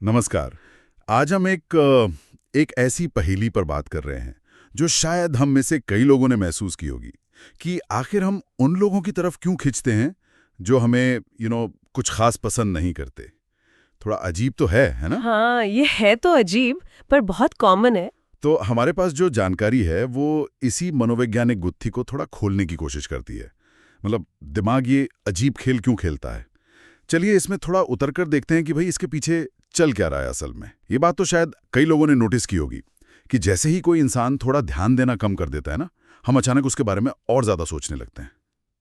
नमस्कार। आज हम एक ऐसी पहेली पर बात कर रहे हैं जो शायद हम में से कई लोगों ने महसूस की होगी कि आखिर हम उन लोगों की तरफ क्यों खिंचते हैं जो हमें कुछ खास पसंद नहीं करते। थोड़ा अजीब तो है ना? हाँ, ये है तो अजीब पर बहुत कॉमन है। तो हमारे पास जो जानकारी है वो इसी मनोवैज्ञानिक गुत्थी को थोड़ा खोलने की कोशिश करती है। मतलब दिमाग ये अजीब खेल क्यों खेलता है। चलिए इसमें थोड़ा उतर कर देखते हैं कि भाई इसके पीछे चल क्या रहा है असल में। ये बात तो शायद कई लोगों ने नोटिस की होगी कि जैसे ही कोई इंसान थोड़ा ध्यान देना कम कर देता है ना, हम अचानक उसके बारे में और ज्यादा सोचने लगते हैं।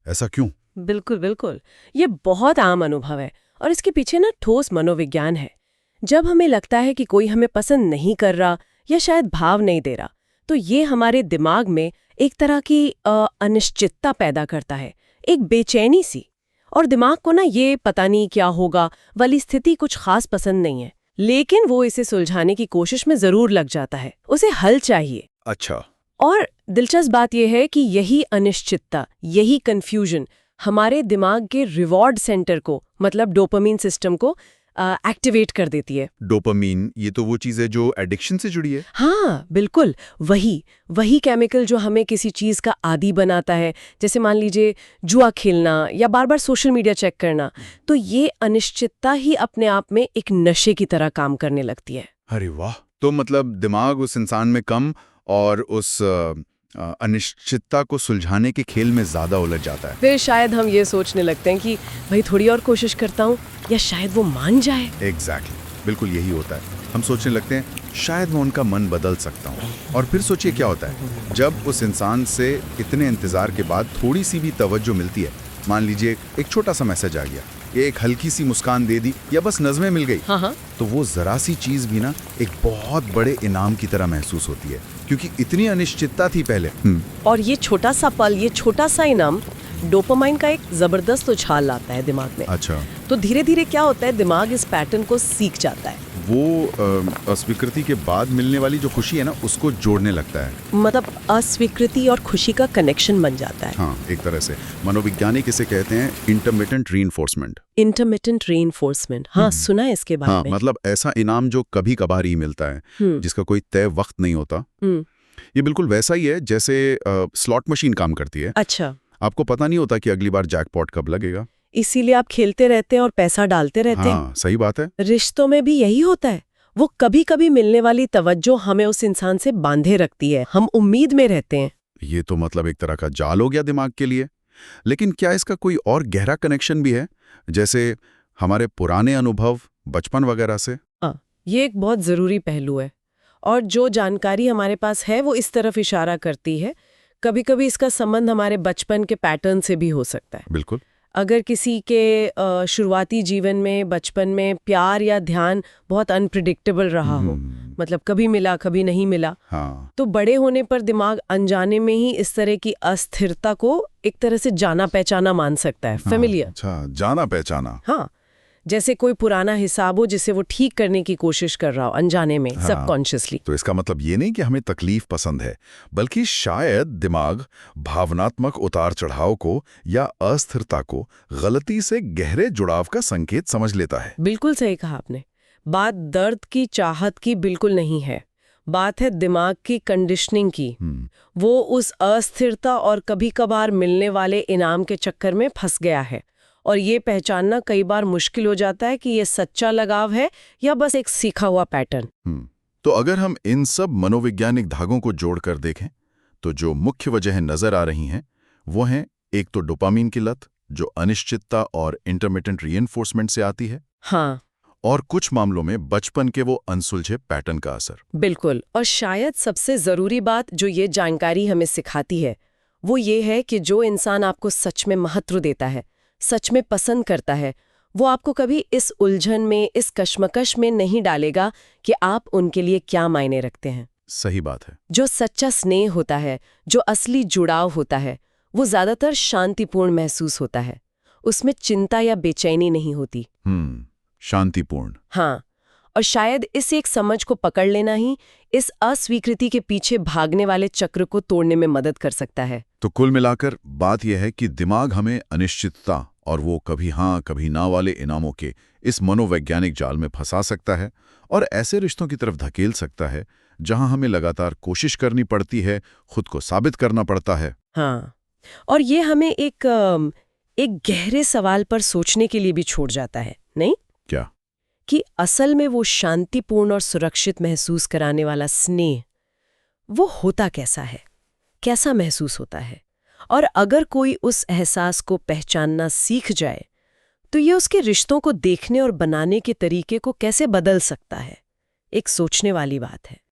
ऐसा क्यों? बिल्कुल बिल्कुल, ये बहुत आम अनुभव है और इसके पीछे ना ठोस मनोविज्ञान है। जब हमें लगता है कि कोई हमें पसंद नहीं कर रहा या शायद भाव नहीं दे रहा, तो ये हमारे दिमाग में एक तरह की अनिश्चितता पैदा करता है, एक बेचैनी सी। और दिमाग को ना ये पता नहीं क्या होगा वाली स्थिति कुछ खास पसंद नहीं है, लेकिन वो इसे सुलझाने की कोशिश में जरूर लग जाता है। उसे हल चाहिए। अच्छा। और दिलचस्प बात यह है कि यही अनिश्चितता, यही कंफ्यूजन हमारे दिमाग के रिवॉर्ड सेंटर को, मतलब डोपामिन सिस्टम को एक्टिवेट कर देती है। डोपामीन, ये तो वो चीज है जो एडिक्शन से जुड़ी है। हाँ बिल्कुल, वही केमिकल जो हमें किसी चीज का आदी बनाता है। जैसे मान लीजिए जुआ खेलना या बार बार सोशल मीडिया चेक करना। तो ये अनिश्चितता ही अपने आप में एक नशे की तरह काम करने लगती है। अरे वाह! तो मतलब दिमाग उस इंसान में कम और उस अनिश्चितता को सुलझाने के खेल में ज्यादा उलझ जाता है। फिर शायद हम ये सोचने लगते हैं कि भाई थोड़ी और कोशिश करता हूँ या शायद वो मान जाए। एग्जैक्टली, बिल्कुल यही होता है। हम सोचने लगते हैं शायद मैं उनका मन बदल सकता हूँ। और फिर सोचिए क्या होता है जब उस इंसान से इतने इंतजार के बाद थोड़ी सी भी तवज्जो मिलती है। मान लीजिए एक छोटा सा मैसेज आ गया, एक हल्की सी मुस्कान दे दी या बस नज़में मिल गई। हाँ। तो वो जरा सी चीज भी ना एक बहुत बड़े इनाम की तरह महसूस होती है, क्योंकि इतनी अनिश्चितता थी पहले। और ये छोटा सा पल, ये छोटा सा इनाम डोपामाइन का एक जबरदस्त उछाल लाता है दिमाग में। अच्छा। तो धीरे धीरे क्या होता है, दिमाग इस पैटर्न को सीख जाता है। वो अस्वीकृति के बाद मिलने वाली जो खुशी है ना, उसको जोड़ने लगता है। मतलब अस्वीकृति और खुशी का कनेक्शन बन जाता है। हाँ, एक तरह से मनोवैज्ञानिक इसे कहते हैं इंटरमिटेंट रीइंफोर्समेंट। इंटरमिटेंट रीइंफोर्समेंट, हाँ सुना है इसके बारे में। मतलब ऐसा इनाम जो कभी कभार ही मिलता है, जिसका कोई तय वक्त नहीं होता। ये बिल्कुल वैसा ही है जैसे स्लॉट मशीन काम करती है। अच्छा। आपको पता नहीं होता कि अगली बार जैकपॉट कब लगेगा, इसीलिए आप खेलते रहते हैं और पैसा डालते रहते हैं। हाँ, सही बात है। रिश्तों में भी यही होता है। वो कभी कभी मिलने वाली तवज्जो हमें उस इंसान से बांधे रखती है, हम उम्मीद में रहते हैं। ये तो मतलब एक तरह का जाल हो गया दिमाग के लिए। लेकिन क्या इसका कोई और गहरा कनेक्शन भी है, जैसे हमारे पुराने अनुभव, बचपन वगैरह से? हाँ, ये एक बहुत जरूरी पहलू है और जो जानकारी हमारे पास है वो इस तरफ इशारा करती है। कभी कभी इसका संबंध हमारे बचपन के पैटर्न से भी हो सकता है। बिल्कुल। अगर किसी के शुरुआती जीवन में, बचपन में प्यार या ध्यान बहुत अनप्रिडिक्टेबल रहा हो, मतलब कभी मिला कभी नहीं मिला, हाँ। तो बड़े होने पर दिमाग अनजाने में ही इस तरह की अस्थिरता को एक तरह से जाना पहचाना मान सकता है। फेमिलियर। अच्छा, जाना पहचाना। हाँ, जैसे कोई पुराना हिसाब हो जिसे वो ठीक करने की कोशिश कर रहा हो अनजाने में, सबकॉन्शियसली। तो इसका मतलब ये नहीं कि हमें तकलीफ पसंद है, बल्कि शायद दिमाग भावनात्मक उतार चढ़ाव को या अस्थिरता को गलती से गहरे जुड़ाव का संकेत समझ लेता है। बिल्कुल सही कहा आपने। बात दर्द की, चाहत की बिल्कुल नहीं है, बात है दिमाग की कंडीशनिंग की। वो उस अस्थिरता और कभी कभार मिलने वाले इनाम के चक्कर में फंस गया है और ये पहचानना कई बार मुश्किल हो जाता है कि ये सच्चा लगाव है या बस एक सीखा हुआ पैटर्न। तो अगर हम इन सब मनोवैज्ञानिक धागों को जोड़कर देखें तो जो मुख्य वजह नजर आ रही हैं वो हैं, एक तो डोपामीन की लत जो अनिश्चितता और इंटरमिटेंट रीइंफोर्समेंट से आती है। हाँ। और कुछ मामलों में बचपन के वो अनसुलझे पैटर्न का असर। बिल्कुल। और शायद सबसे जरूरी बात जो ये जानकारी हमें सिखाती है वो ये है कि जो इंसान आपको सच में महत्व देता है, सच में पसंद करता है, वो आपको कभी इस उलझन में, इस कश्मकश में नहीं डालेगा कि आप उनके लिए क्या मायने रखते हैं। सही बात है। जो सच्चा स्नेह होता है, जो असली जुड़ाव होता है, वो ज्यादातर शांतिपूर्ण महसूस होता है। उसमें चिंता या बेचैनी नहीं होती। शांतिपूर्ण। हाँ, और शायद इस एक समझ को पकड़ लेना ही इस अस्वीकृति के पीछे भागने वाले चक्र को तोड़ने में मदद कर सकता है। तो कुल मिलाकर बात यह है कि दिमाग हमें अनिश्चितता और वो कभी हाँ कभी ना वाले इनामों के इस मनोवैज्ञानिक जाल में फंसा सकता है और ऐसे रिश्तों की तरफ धकेल सकता है जहां हमें लगातार कोशिश करनी पड़ती है, खुद को साबित करना पड़ता है। हाँ, और ये हमें एक गहरे सवाल पर सोचने के लिए भी छोड़ जाता है, नहीं? क्या? कि असल में वो शांतिपूर्ण और सुरक्षित महसूस कराने वाला स्नेह, वो होता कैसा है? कैसा महसूस होता है? और अगर कोई उस एहसास को पहचानना सीख जाए, तो ये उसके रिश्तों को देखने और बनाने के तरीके को कैसे बदल सकता है? एक सोचने वाली बात है।